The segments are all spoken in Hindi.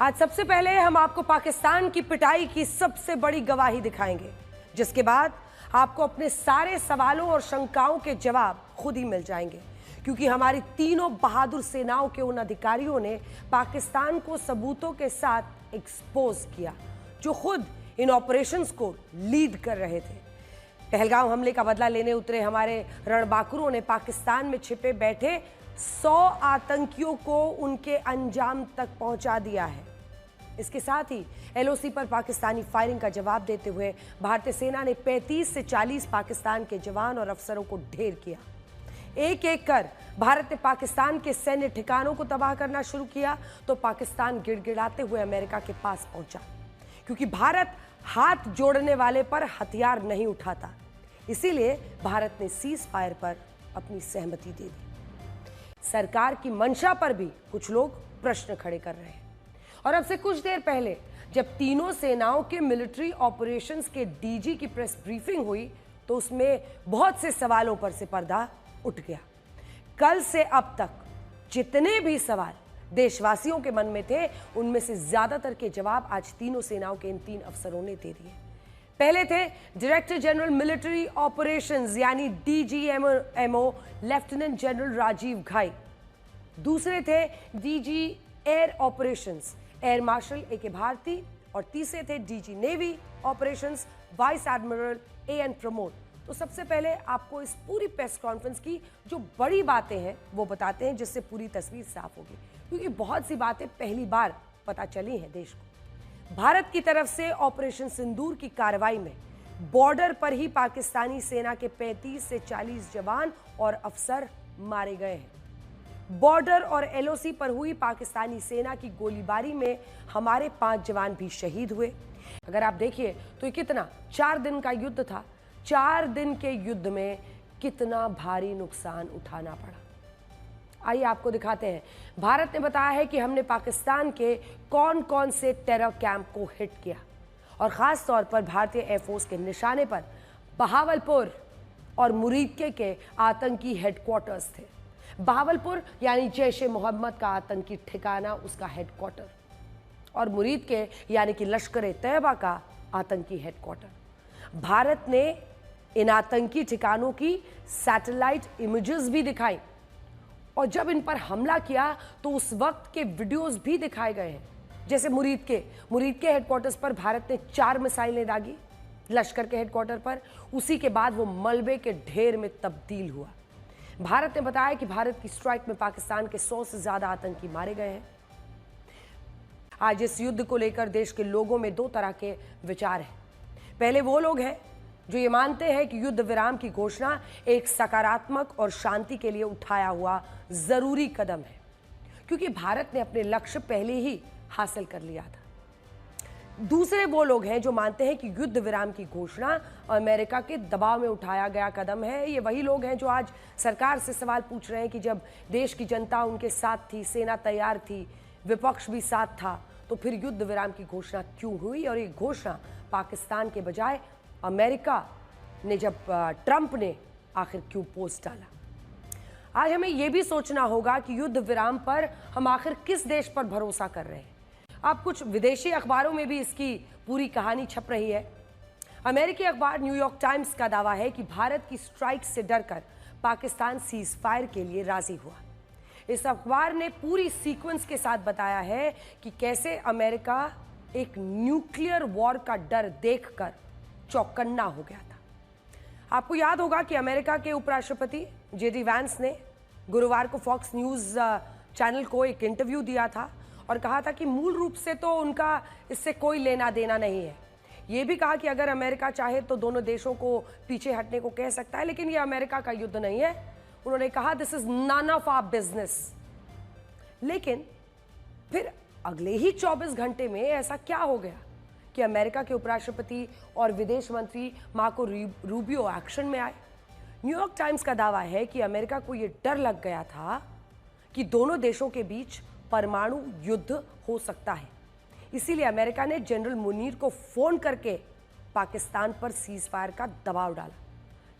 आज सबसे पहले हम आपको पाकिस्तान की पिटाई की सबसे बड़ी गवाही दिखाएंगे, जिसके बाद आपको अपने सारे सवालों और शंकाओं के जवाब खुद ही मिल जाएंगे, क्योंकि हमारी तीनों बहादुर सेनाओं के उन अधिकारियों ने पाकिस्तान को सबूतों के साथ एक्सपोज किया, जो खुद इन ऑपरेशंस को लीड कर रहे थे। पहलगाम हमले का बदला लेने उतरे हमारे रणबांकुरों ने पाकिस्तान में छिपे बैठे 100 आतंकियों को उनके अंजाम तक पहुंचा दिया है। इसके साथ ही एलओसी पर पाकिस्तानी फायरिंग का जवाब देते हुए भारतीय सेना ने 35 से 40 पाकिस्तान के जवान और अफसरों को ढेर किया। एक एक कर भारत ने पाकिस्तान के सैन्य ठिकानों को तबाह करना शुरू किया तो पाकिस्तान गिड़गिड़ाते हुए अमेरिका के पास पहुंचा, क्योंकि भारत हाथ जोड़ने वाले पर हथियार नहीं उठाता। इसीलिए भारत ने सीज फायर पर अपनी सहमति दे दी। सरकार की मंशा पर भी कुछ लोग प्रश्न खड़े कर रहे हैं। और अब से कुछ देर पहले जब तीनों सेनाओं के मिलिट्री ऑपरेशंस के डीजी की प्रेस ब्रीफिंग हुई तो उसमें बहुत से सवालों पर से पर्दा उठ गया। कल से अब तक जितने भी सवाल देशवासियों के मन में थे, उनमें से ज्यादातर के जवाब आज तीनों सेनाओं के इन 3 अफसरों ने दे दिए। पहले थे डायरेक्टर जनरल मिलिट्री ऑपरेशंस यानी DGMO lieutenant general Rajiv Ghai. दूसरे थे DG air operations air marshal A K. Bharti. और तीसरे थे DG navy operations vice admiral A N. Pramod. तो सबसे पहले आपको इस पूरी प्रेस कॉन्फ्रेंस की जो बड़ी बातें हैं वो बताते हैं, जिससे पूरी तस्वीर साफ होगी, क्योंकि बहुत सी बातें पहली बार पता चली हैं देश को। भारत की तरफ से ऑपरेशन सिंदूर की कार्रवाई में बॉर्डर पर ही पाकिस्तानी सेना के 35 से 40 जवान और अफसर मारे गए हैं। बॉर्डर और एलओसी पर हुई पाकिस्तानी सेना की गोलीबारी में हमारे 5 जवान भी शहीद हुए। अगर आप देखिए तो ये कितना 4 दिन का युद्ध था। 4 दिन के युद्ध में कितना भारी नुकसान उठाना पड़ा। आइए आपको दिखाते हैं। भारत ने बताया है कि हमने पाकिस्तान के कौन कौन से टेरर कैंप को हिट किया, और खास तौर पर भारतीय एयरफोर्स के निशाने पर बहावलपुर और मुरीदके के आतंकी हेडक्वार्टर्स थे। बहावलपुर यानी जैश ए मोहम्मद का आतंकी ठिकाना, उसका हेडक्वार्टर, और मुरीदके यानी कि लश्कर तैयबा का आतंकी हेडक्वार्टर। भारत ने इन आतंकी ठिकानों की सैटेलाइट इमेजेस भी दिखाई, और जब इन पर हमला किया तो उस वक्त के वीडियोस भी दिखाए गए हैं। जैसे मुरीदके हेडक्वार्टर्स पर भारत ने 4 मिसाइलें दागी लश्कर के हेडक्वार्टर पर। उसी के बाद वो मलबे के ढेर में तब्दील हुआ। भारत ने बताया कि भारत की स्ट्राइक में पाकिस्तान के 100 से ज्यादा आतंकी मारे गए हैं। आज इस युद्ध को लेकर देश के लोगों में 2 तरह के विचार हैं। पहले वो लोग हैं जो ये मानते हैं कि युद्ध विराम की घोषणा एक सकारात्मक और शांति के लिए उठाया हुआ जरूरी कदम है, क्योंकि भारत ने अपने लक्ष्य पहले ही हासिल कर लिया था। दूसरे वो लोग हैं जो मानते हैं कि युद्ध विराम की घोषणा अमेरिका के दबाव में उठाया गया कदम है। ये वही लोग हैं जो आज सरकार से सवाल पूछ रहे हैं कि जब देश की जनता उनके साथ थी, सेना तैयार थी, विपक्ष भी साथ था, तो फिर युद्ध विराम की घोषणा क्यों हुई? और ये घोषणा पाकिस्तान के बजाय अमेरिका ने, जब ट्रंप ने आखिर क्यों पोस्ट डाला? आज हमें यह भी सोचना होगा कि युद्ध विराम पर हम आखिर किस देश पर भरोसा कर रहे हैं। अब कुछ विदेशी अखबारों में भी इसकी पूरी कहानी छप रही है। अमेरिकी अखबार न्यूयॉर्क टाइम्स का दावा है कि भारत की स्ट्राइक से डरकर पाकिस्तान सीज फायर के लिए राजी हुआ। इस अखबार ने पूरी सीक्वेंस के साथ बताया है कि कैसे अमेरिका एक न्यूक्लियर वॉर का डर देखकर चौकन्ना हो गया था। आपको याद होगा कि अमेरिका के उपराष्ट्रपति जेडी वैंस ने गुरुवार को फॉक्स न्यूज चैनल को एक इंटरव्यू दिया था और कहा था कि मूल रूप से तो उनका इससे कोई लेना देना नहीं है। यह भी कहा कि अगर अमेरिका चाहे तो दोनों देशों को पीछे हटने को कह सकता है, लेकिन यह अमेरिका का युद्ध नहीं है। उन्होंने कहा this is none of our business. लेकिन फिर अगले ही 24 घंटे में ऐसा क्या हो गया कि अमेरिका के उपराष्ट्रपति और विदेश मंत्री मार्को रूबियो एक्शन में आए। न्यूयॉर्क टाइम्स का दावा है कि अमेरिका को यह डर लग गया था कि दोनों देशों के बीच परमाणु युद्ध हो सकता है। इसीलिए अमेरिका ने जनरल मुनीर को फोन करके पाकिस्तान पर सीज फायर का दबाव डाला।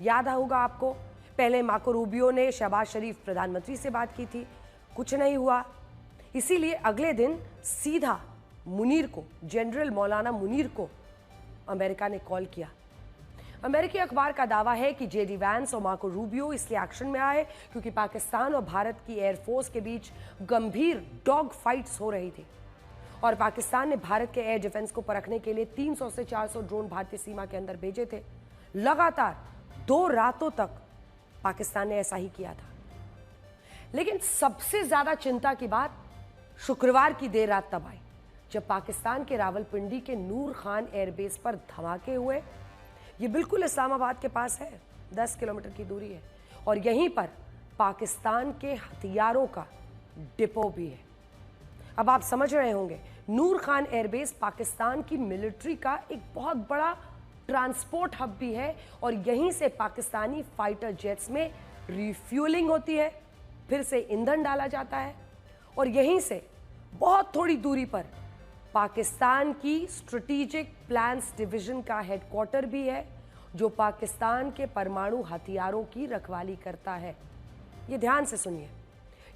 याद होगा आपको, पहले मार्को रूबियो ने शहबाज शरीफ प्रधानमंत्री से बात की थी, कुछ नहीं हुआ। इसीलिए अगले दिन सीधा मुनीर को, जनरल मौलाना मुनीर को अमेरिका ने कॉल किया। अमेरिकी अखबार का दावा है कि जेडी वैंस और मार्को रूबियो इसलिए एक्शन में आए क्योंकि पाकिस्तान और भारत की एयरफोर्स के बीच गंभीर डॉग फाइट्स हो रही थी और पाकिस्तान ने भारत के एयर डिफेंस को परखने के लिए 300 से 400 ड्रोन भारतीय सीमा के अंदर भेजे थे। लगातार 2 रातों तक पाकिस्तान ने ऐसा ही किया था। लेकिन सबसे ज्यादा चिंता की बात शुक्रवार की देर रात तब आई जब पाकिस्तान के रावलपिंडी के नूर खान एयरबेस पर धमाके हुए। ये बिल्कुल इस्लामाबाद के पास है, 10 किलोमीटर की दूरी है और यहीं पर पाकिस्तान के हथियारों का डिपो भी है। अब आप समझ रहे होंगे, नूर खान एयरबेस पाकिस्तान की मिलिट्री का एक बहुत बड़ा ट्रांसपोर्ट हब भी है और यहीं से पाकिस्तानी फाइटर जेट्स में रिफ्यूलिंग होती है, फिर से ईंधन डाला जाता है और यहीं से बहुत थोड़ी दूरी पर पाकिस्तान की स्ट्रेटेजिक प्लान्स डिवीजन का हेडक्वार्टर भी है जो पाकिस्तान के परमाणु हथियारों की रखवाली करता है। ये ध्यान से सुनिए,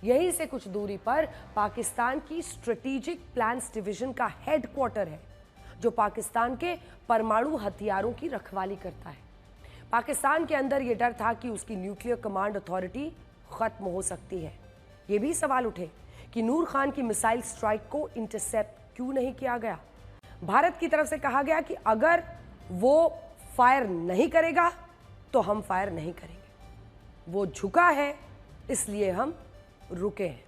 यहीं से कुछ दूरी पर पाकिस्तान की स्ट्रेटेजिक प्लान्स डिवीजन का हेडक्वार्टर है जो पाकिस्तान के परमाणु हथियारों की रखवाली करता है। पाकिस्तान के अंदर यह डर था कि उसकी न्यूक्लियर कमांड अथॉरिटी खत्म हो सकती है। ये भी सवाल उठे कि नूर खान की मिसाइल स्ट्राइक को इंटरसेप्ट क्यों नहीं किया गया। भारत की तरफ से कहा गया कि अगर वो फायर नहीं करेगा तो हम फायर नहीं करेंगे, वो झुका है इसलिए हम रुके हैं।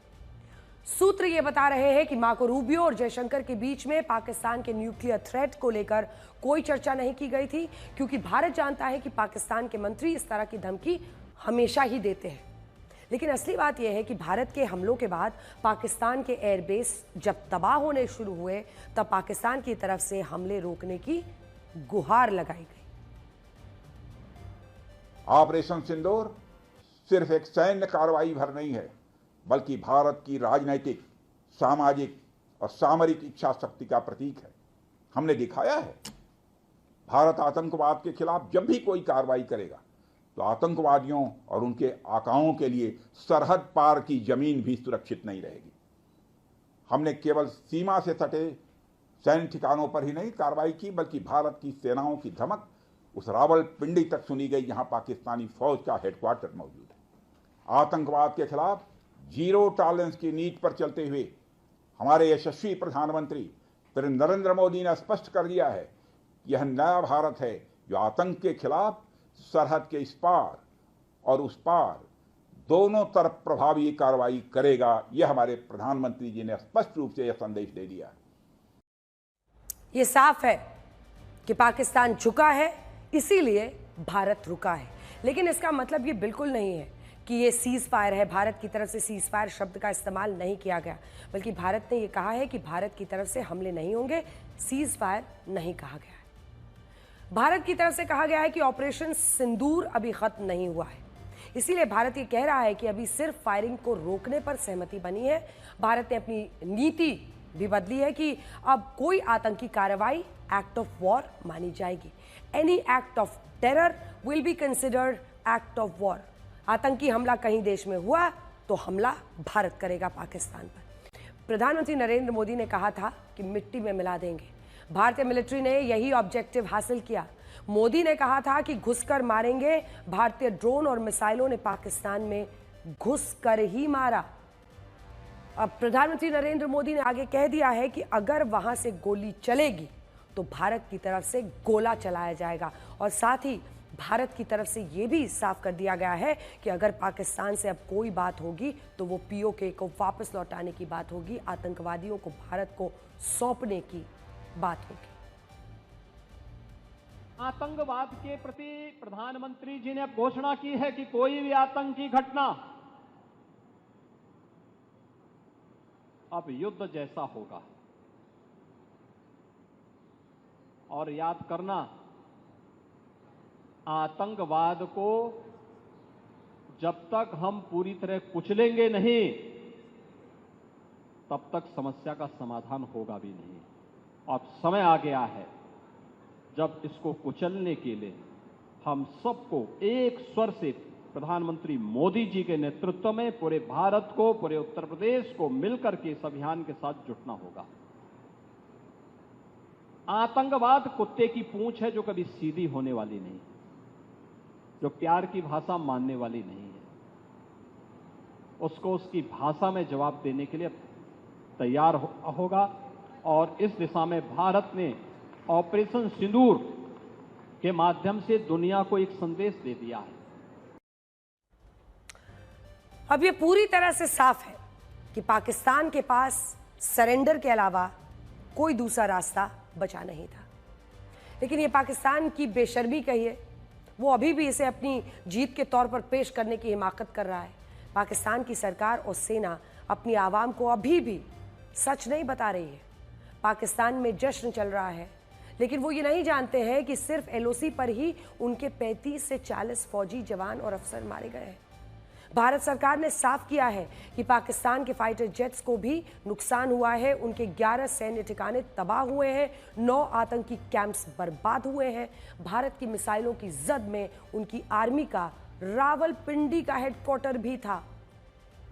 सूत्र ये बता रहे हैं कि मार्को रूबियो और जयशंकर के बीच में पाकिस्तान के न्यूक्लियर थ्रेट को लेकर कोई चर्चा नहीं की गई थी क्योंकि भारत जानता है कि पाकिस्तान के मंत्री इस तरह की धमकी हमेशा ही देते हैं। लेकिन असली बात यह है कि भारत के हमलों के बाद पाकिस्तान के एयरबेस जब तबाह होने शुरू हुए तब पाकिस्तान की तरफ से हमले रोकने की गुहार लगाई गई। ऑपरेशन सिंदूर सिर्फ एक सैन्य कार्रवाई भर नहीं है बल्कि भारत की राजनीतिक, सामाजिक और सामरिक इच्छा शक्ति का प्रतीक है। हमने दिखाया है भारत आतंकवाद के खिलाफ जब भी कोई कार्रवाई करेगा तो आतंकवादियों और उनके आकाओं के लिए सरहद पार की जमीन भी सुरक्षित नहीं रहेगी। हमने केवल सीमा से सटे सैन्य ठिकानों पर ही नहीं कार्रवाई की बल्कि भारत की सेनाओं की धमक उस रावलपिंडी तक सुनी गई जहां पाकिस्तानी फौज का हेडक्वार्टर मौजूद है। आतंकवाद के खिलाफ जीरो टॉलरेंस की नीति पर चलते हुए हमारे यशस्वी प्रधानमंत्री श्री नरेंद्र मोदी ने स्पष्ट कर दिया है कि यह नया भारत है जो आतंक के खिलाफ सरहद के इस पार और उस पार दोनों तरफ प्रभावी कार्रवाई करेगा। यह हमारे प्रधानमंत्री जी ने स्पष्ट रूप से यह संदेश दे दिया है। यह साफ है कि पाकिस्तान झुका है इसीलिए भारत रुका है, लेकिन इसका मतलब ये बिल्कुल नहीं है कि ये सीज फायर है। भारत की तरफ से सीज फायर शब्द का इस्तेमाल नहीं किया गया, बल्कि भारत ने यह कहा है कि भारत की तरफ से हमले नहीं होंगे, सीज फायर नहीं कहा गया है। भारत की तरफ से कहा गया है कि ऑपरेशन सिंदूर अभी खत्म नहीं हुआ है, इसीलिए भारत ये कह रहा है कि अभी सिर्फ फायरिंग को रोकने पर सहमति बनी है। भारत ने अपनी नीति भी बदली है कि अब कोई आतंकी कार्रवाई एक्ट ऑफ वॉर मानी जाएगी। Any act of terror will be considered act of war. आतंकी हमला कहीं देश में हुआ तो हमला भारत करेगा पाकिस्तान पर। प्रधानमंत्री नरेंद्र मोदी ने कहा था कि मिट्टी में मिला देंगे। भारतीय मिलिट्री ने यही ऑब्जेक्टिव हासिल किया। मोदी ने कहा था कि घुसकर मारेंगे। भारतीय ड्रोन और मिसाइलों ने पाकिस्तान में घुसकर ही मारा। अब प्रधानमंत्री नरेंद्र मोदी ने आगे कह दिया है कि अगर वहां से गोली चलेगी तो भारत की तरफ से गोला चलाया जाएगा और साथ ही भारत की तरफ से यह भी साफ कर दिया गया है कि अगर पाकिस्तान से अब कोई बात होगी तो वो पीओके को वापस लौटाने की बात होगी, आतंकवादियों को भारत को सौंपने की बात होगी। आतंकवाद के प्रति प्रधानमंत्री जी ने घोषणा की है कि कोई भी आतंकी घटना अब युद्ध जैसा होगा। और याद करना, आतंकवाद को जब तक हम पूरी तरह कुचलेंगे नहीं तब तक समस्या का समाधान होगा भी नहीं। अब समय आ गया है जब इसको कुचलने के लिए हम सबको एक स्वर से प्रधानमंत्री मोदी जी के नेतृत्व में पूरे भारत को, पूरे उत्तर प्रदेश को मिलकर के इस अभियान के साथ जुटना होगा। आतंकवाद कुत्ते की पूंछ है जो कभी सीधी होने वाली नहीं, जो प्यार की भाषा मानने वाली नहीं है। उसको उसकी भाषा में जवाब देने के लिए तैयार होगा और इस दिशा में भारत ने ऑपरेशन सिंदूर के माध्यम से दुनिया को एक संदेश दे दिया है। अब ये पूरी तरह से साफ है कि पाकिस्तान के पास सरेंडर के अलावा कोई दूसरा रास्ता बचा नहीं था। लेकिन ये पाकिस्तान की बेशर्मी कहिए, वो अभी भी इसे अपनी जीत के तौर पर पेश करने की हिमाकत कर रहा है। पाकिस्तान की सरकार और सेना अपनी आवाम को अभी भी सच नहीं बता रही है। पाकिस्तान में जश्न चल रहा है, लेकिन वो ये नहीं जानते हैं कि सिर्फ एलओसी पर ही उनके 35 से 40 फौजी जवान और अफसर मारे गए हैं। भारत सरकार ने साफ किया है कि पाकिस्तान के फाइटर जेट्स को भी नुकसान हुआ है, उनके 11 सैन्य ठिकाने तबाह हुए हैं, 9 आतंकी कैंप्स बर्बाद हुए हैं। भारत की मिसाइलों की जद में उनकी आर्मी का रावलपिंडी का हेडक्वार्टर भी था।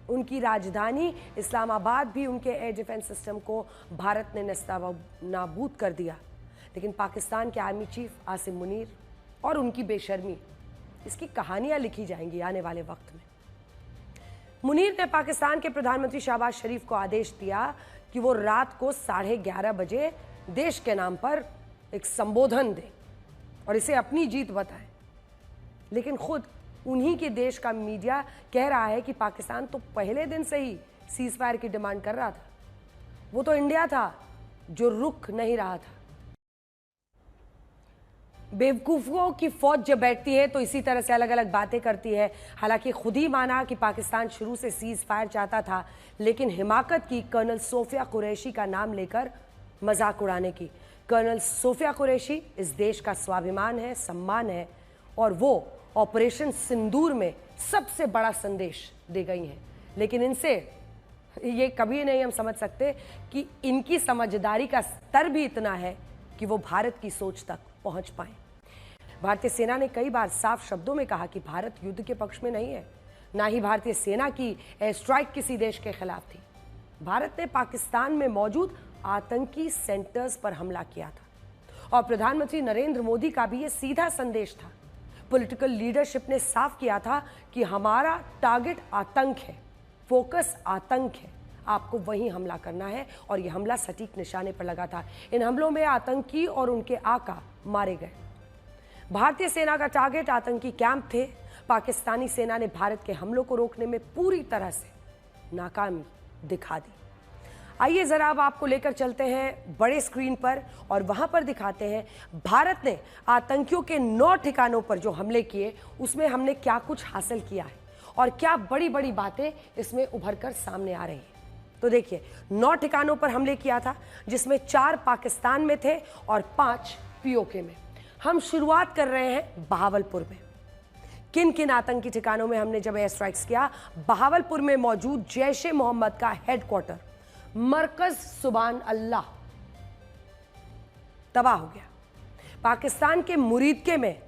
उनकी राजधानी इस्लामाबाद भी उनके एयर डिफेंस सिस्टम को भारत ने नेस्तनाबूद कर दिया। लेकिन पाकिस्तान के आर्मी चीफ आसिम मुनीर और उनकी बेशर्मी, इसकी कहानियां लिखी जाएंगी आने वाले वक्त में। मुनीर ने पाकिस्तान के प्रधानमंत्री शहबाज शरीफ को आदेश दिया कि वो रात को 11:30 बजे देश के नाम पर एक संबोधन दे और इसे अपनी जीत बताए। लेकिन खुद उन्हीं के देश का मीडिया कह रहा है कि पाकिस्तान तो पहले दिन से ही सीज फायर की डिमांड कर रहा था। वो तो इंडिया था जो रुक नहीं रहा था। बेवकूफ़ों की फौज जब बैठती है तो इसी तरह से अलग अलग बातें करती है। हालांकि खुद ही माना कि पाकिस्तान शुरू से सीज फायर चाहता था, लेकिन हिमाकत की कर्नल सोफिया कुरैशी का नाम लेकर मजाक उड़ाने की। कर्नल सोफिया कुरैशी इस देश का स्वाभिमान है, सम्मान है, और वो ऑपरेशन सिंदूर में सबसे बड़ा संदेश दे गई हैं। लेकिन इनसे ये कभी नहीं हम समझ सकते कि इनकी समझदारी का स्तर भी इतना है कि वो भारत की सोच तक पहुंच पाए। भारतीय सेना ने कई बार साफ शब्दों में कहा कि भारत युद्ध के पक्ष में नहीं है, ना ही भारतीय सेना की एयर स्ट्राइक किसी देश के खिलाफ थी। भारत ने पाकिस्तान में मौजूद आतंकी सेंटर्स पर हमला किया था और प्रधानमंत्री नरेंद्र मोदी का भी ये सीधा संदेश था। पॉलिटिकल लीडरशिप ने साफ किया था कि हमारा टारगेट आतंक है, फोकस आतंक है, आपको वहीं हमला करना है, और यह हमला सटीक निशाने पर लगा था। इन हमलों में आतंकी और उनके आका मारे गए। भारतीय सेना का टारगेट आतंकी कैंप थे। पाकिस्तानी सेना ने भारत के हमलों को रोकने में पूरी तरह से नाकामी दिखा दी। आइए जरा अब आपको लेकर चलते हैं बड़े स्क्रीन पर और वहां पर दिखाते हैं भारत ने आतंकियों के 9 ठिकानों पर जो हमले किए उसमें हमने क्या कुछ हासिल किया है और क्या बड़ी बड़ी बातें इसमें उभर कर सामने आ रही हैं। तो देखिए, 9 ठिकानों पर हमले किया था, जिसमें 4 पाकिस्तान में थे और 5 पीओके में। हम शुरुआत कर रहे हैं बहावलपुर में। किन किन आतंकी ठिकानों में हमने जब एयर स्ट्राइक्स किया? बहावलपुर में मौजूद जैश ए मोहम्मद का हेडक्वार्टर मरकज सुबान अल्लाह तबाह हो गया। पाकिस्तान के मुरीदके में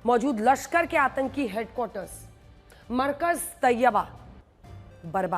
मौजूद लश्कर के आतंकी हेडक्वार्टर्स मरकज तैयबा बर्बाद।